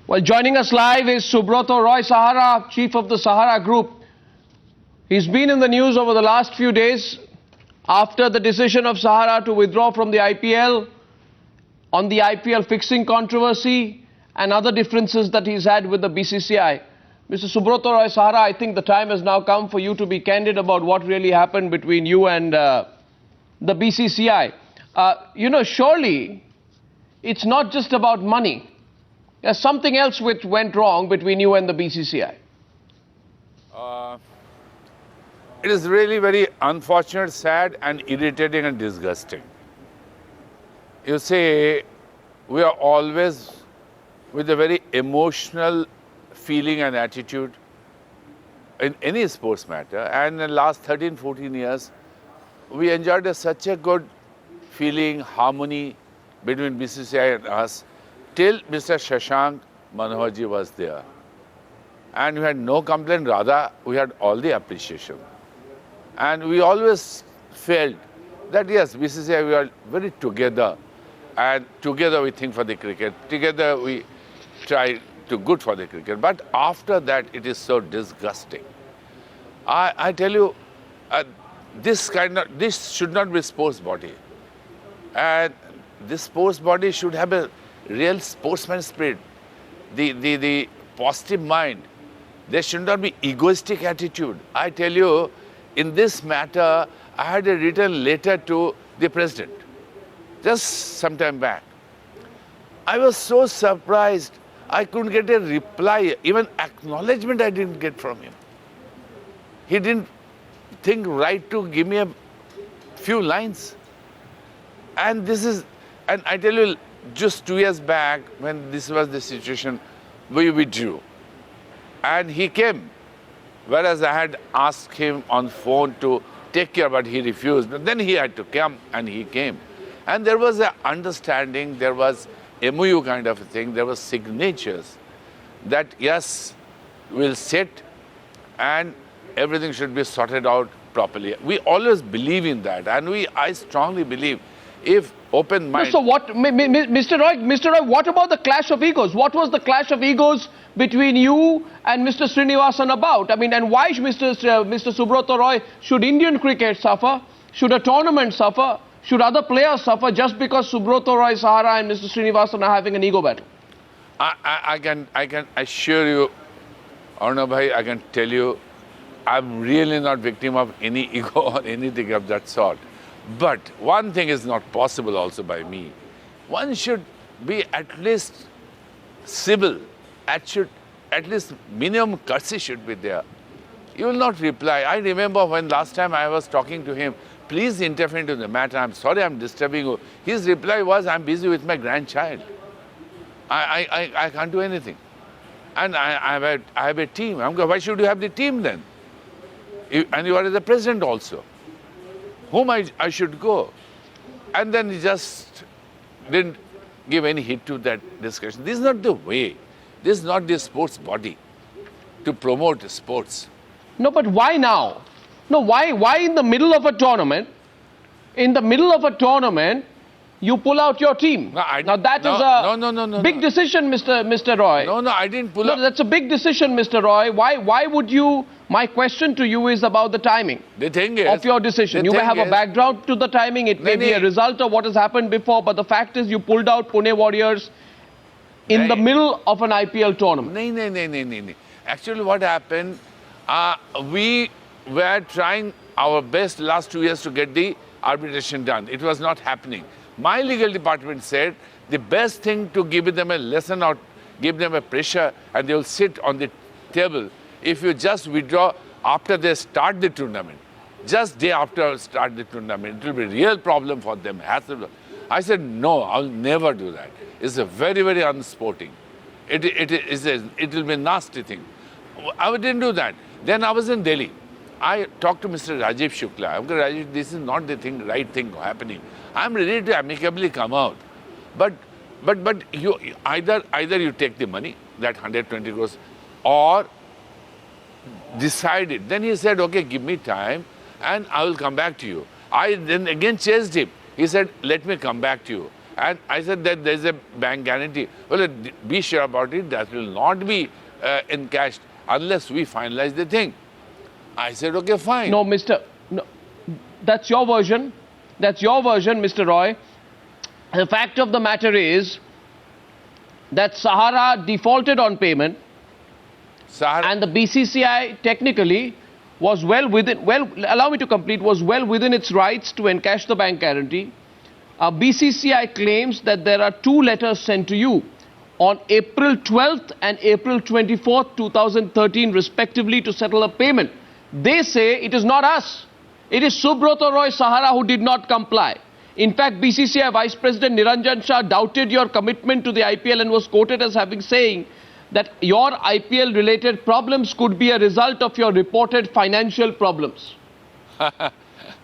Well, joining us live is Subrata Roy Sahara, chief of the Sahara Group. He's been in the news over the last few days after the decision of Sahara to withdraw from the IPL, on the IPL fixing controversy and other differences that he's had with the BCCI. Mr. Subrata Roy Sahara, I think the time has now come for you to be candid about what really happened between you and the BCCI. Surely it's not just about money. There's something else which went wrong between you and the BCCI. It is really very unfortunate, sad and irritating and disgusting. You see, we are always with a very emotional feeling and attitude in any sports matter, and in the last 13-14 years we enjoyed such a good feeling, harmony between BCCI and us till Mr. Shashank Manoharji was there. And we had no complaint, rather we had all the appreciation. And we always felt that yes, BCCI, we are very together, and together we think for the cricket, together we try to good for the cricket. But after that it is so disgusting. I tell you, this should not be sports body. And this sports body should have a real sportsman spirit, the positive mind. There should not be egoistic attitude. I tell you, in this matter, I had a written letter to the president just some time back. I was so surprised. I couldn't get a reply, even acknowledgement I didn't get from him. He didn't think right to give me a few lines. And I tell you, just 2 years back, when this was the situation, we withdrew. And he came, whereas I had asked him on phone to take care, but he refused. But then he had to come, and he came. And there was an understanding, there was MOU kind of a thing, there was signatures that yes, we'll sit and everything should be sorted out properly. We always believe in that, and I strongly believe if open mind. So what, Mr. Roy, what about the clash of egos? What was the clash of egos between you and Mr. Srinivasan about? I mean, and why, Mr. Subrata Roy, should Indian cricket suffer? Should a tournament suffer? Should other players suffer just because Subrata Roy Sahara and Mr. Srinivasan are having an ego battle? I can assure you, Arnab bhai, I can tell you, I'm really not victim of any ego or anything of that sort. But one thing is not possible also by me. One should be at least civil, at least minimum courtesy should be there. You will not reply. I remember when last time I was talking to him, please interfere into the matter, I'm sorry I'm disturbing you. His reply was, I'm busy with my grandchild. I can't do anything. And I have a team. I'm going, why should you have the team then? And you are the president also. Whom I should go? And then he just didn't give any hit to that discussion. This is not the way. This is not the sports body to promote sports. No, but why now? No, why in the middle of a tournament? In the middle of a tournament, you pull out your team. Now that is a big decision, Mr. Roy. No, I didn't pull out. No, that's a big decision, Mr. Roy. Why would you? My question to you is about the timing of your decision. You may have a background to the timing. It may be a result of what has happened before, but the fact is you pulled out Pune Warriors in the middle of an IPL tournament. No. Actually, what happened, we were trying our best last 2 years to get the arbitration done. It was not happening. My legal department said the best thing to give them a lesson or give them a pressure and they will sit on the table. If you just withdraw after they start the tournament, just day after start the tournament, it will be a real problem for them. I said, no, I'll never do that. It's a very, very unsporting. It will be a nasty thing. I didn't do that. Then I was in Delhi. I talked to Mr. Rajiv Shukla. I said, Rajiv, this is not the right thing happening. I'm ready to amicably come out. But you either you take the money, that 120 crores, or decide it. Then he said, okay, give me time and I will come back to you. I then again chased him. He said, let me come back to you. And I said that there's a bank guarantee. Well, be sure about it, that will not be encashed unless we finalize the thing. I said, okay, fine. No, no, that's your version. That's your version, Mr. Roy. The fact of the matter is that Sahara defaulted on payment, and the BCCI technically was allow me to complete, was well within its rights to encash the bank guarantee. BCCI claims that there are two letters sent to you on April 12th and April 24th, 2013 respectively to settle a payment. They say it is not us. It is Subrata Roy Sahara who did not comply. In fact, BCCI Vice President Niranjan Shah doubted your commitment to the IPL and was quoted as having saying that your IPL related problems could be a result of your reported financial problems.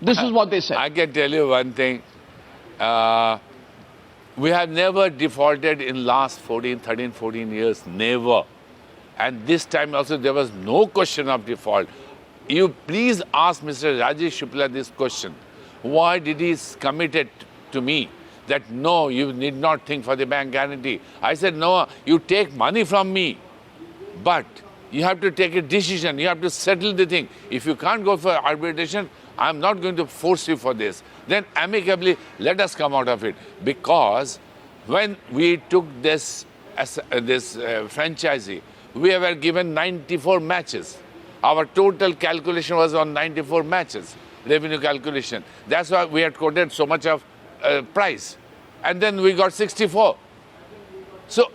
This is what they said. I can tell you one thing. We have never defaulted in last 13, 14 years. Never. And this time also there was no question of default. You please ask Mr. Rajesh Shukla this question. Why did he commit it to me that no, you need not think for the bank guarantee? I said, no, you take money from me, but you have to take a decision. You have to settle the thing. If you can't go for arbitration, I'm not going to force you for this. Then amicably, let us come out of it. Because when we took this franchisee, we were given 94 matches. Our total calculation was on 94 matches, revenue calculation. That's why we had quoted so much of price. And then we got 64. So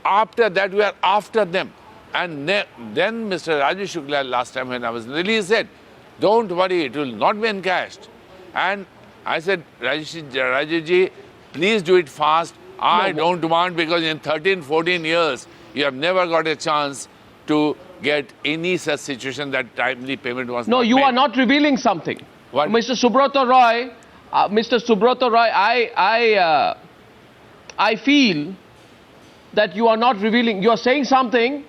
after that, we are after them. And then Mr. Rajesh Shukla, last time when I was released, said, don't worry, it will not be encashed. And I said, Rajeshji, please do it fast. I don't want, because in 13, 14 years, you have never got a chance to get any such situation that timely payment was not No, you made. are not revealing something. What? Mr. Subrata Roy, I feel that you are not revealing, you are saying something,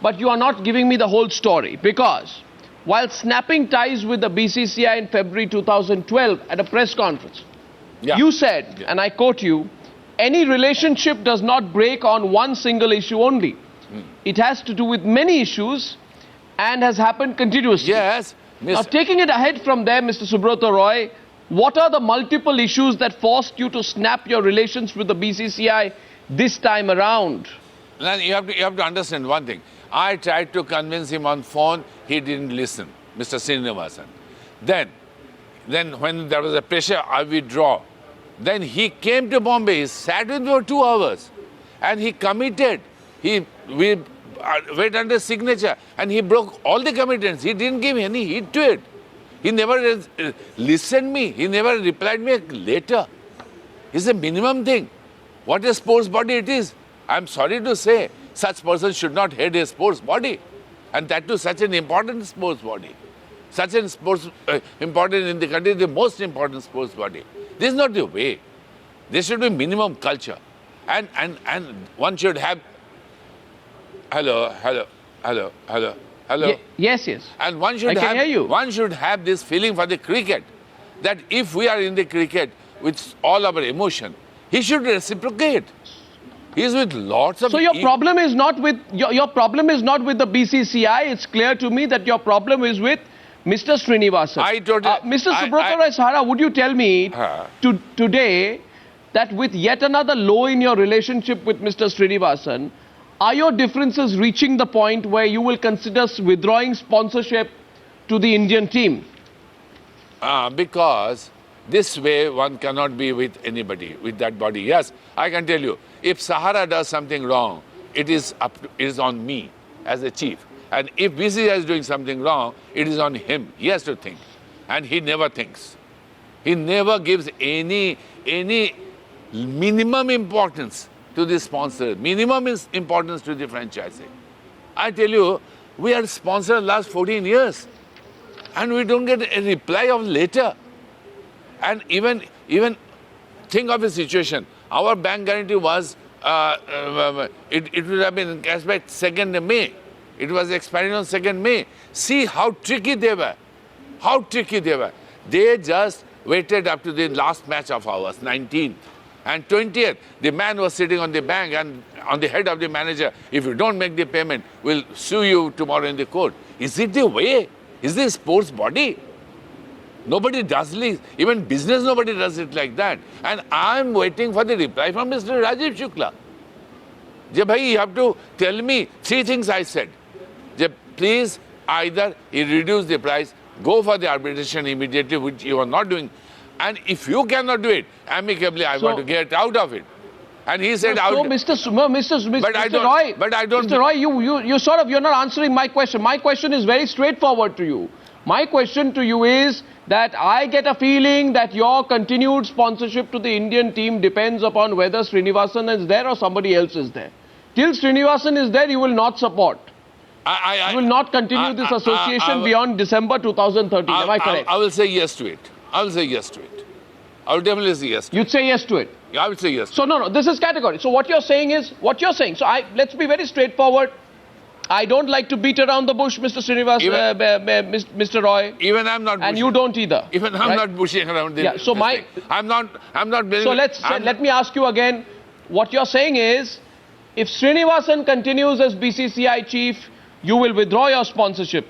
but you are not giving me the whole story. Because while snapping ties with the BCCI in February 2012 at a press conference, you said, and I quote you, any relationship does not break on one single issue only. It has to do with many issues and has happened continuously. Yes. Now, taking it ahead from there, Mr. Subrata Roy, what are the multiple issues that forced you to snap your relations with the BCCI this time around? You have to understand one thing. I tried to convince him on phone, he didn't listen, Mr. Srinivasan. Then when there was a pressure, I withdraw. Then he came to Bombay, he sat with me for 2 hours and he committed. We wait under signature and he broke all the commitments. He didn't give any heed to it. He never listened me. He never replied me later. It's a minimum thing. What a sports body it is. I'm sorry to say, such person should not head a sports body. And that too such an important sports body. Such an important in the country, the most important sports body. This is not the way. There should be minimum culture. And one should have... Hello. Yes. And one should I can hear you. One should have this feeling for the cricket, that if we are in the cricket with all our emotion, he should reciprocate. He is with lots of... So your problem is not with your problem is not with the BCCI. It's clear to me that your problem is with Mr. Srinivasan. Mr. Subrata Roy Sahara, would you tell me today that with yet another low in your relationship with Mr. Srinivasan, are your differences reaching the point where you will consider withdrawing sponsorship to the Indian team? Because this way one cannot be with anybody, with that body. Yes, I can tell you, if Sahara does something wrong, it is on me as a chief. And if BCCI is doing something wrong, it is on him. He has to think. And he never thinks. He never gives any minimum importance to the sponsor, minimum importance to the franchising. I tell you, we are sponsored last 14 years and we don't get a reply of later. And even think of a situation. Our bank guarantee was, it would have been encashed by 2nd May. It was expiring on 2nd May. See how tricky they were. How tricky they were. They just waited up to the last match of ours, 19th. And 20th, the man was sitting on the bank and on the head of the manager, if you don't make the payment, we'll sue you tomorrow in the court. Is it the way? Is this sports body? Nobody does this. Even business, nobody does it like that. And I'm waiting for the reply from Mr. Rajiv Shukla. Jai bhai, you have to tell me 3 things I said. Jai, please, either you reduce the price, go for the arbitration immediately, which you are not doing. And if you cannot do it, amicably, I want to get out of it. And he said, So, But I don't- Roy, but I don't- Mr. Roy, you're not answering my question. My question is very straightforward to you. My question to you is that I get a feeling that your continued sponsorship to the Indian team depends upon whether Srinivasan is there or somebody else is there. Till Srinivasan is there, you will not support. You will not continue this association beyond December 2013. Am I correct? I will say yes to it. I will say yes to it. I will definitely say yes to it. You'd say yes to it. I will say yes. So no, this is category. So what you're saying is, So let's be very straightforward. I don't like to beat around the bush, Mr. Mr. Roy. Even I'm not. And you don't either. Even I'm right? not bushing around the. Yeah, so this thing. I'm not. So let me ask you again. What you're saying is, if Srinivasan continues as BCCI chief, you will withdraw your sponsorship.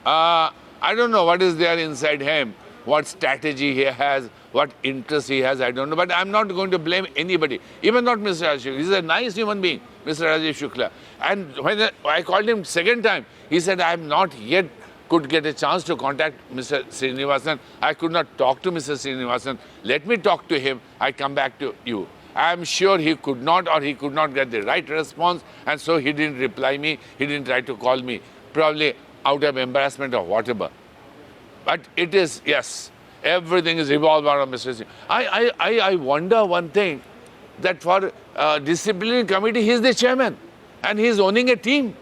I don't know what is there inside him, what strategy he has, what interest he has, I don't know. But I'm not going to blame anybody, even not Mr. Rajiv Shukla. He's a nice human being, Mr. Rajiv Shukla. And when I called him second time, he said, I have not yet could get a chance to contact Mr. Srinivasan. I could not talk to Mr. Srinivasan. Let me talk to him. I come back to you. I am sure he could not, or he could not get the right response, and so he didn't reply me. He didn't try to call me, probably out of embarrassment or whatever. But it is, yes, everything is revolved around Mr. Singh. I wonder one thing, that for disciplinary committee, he is the chairman and he is owning a team.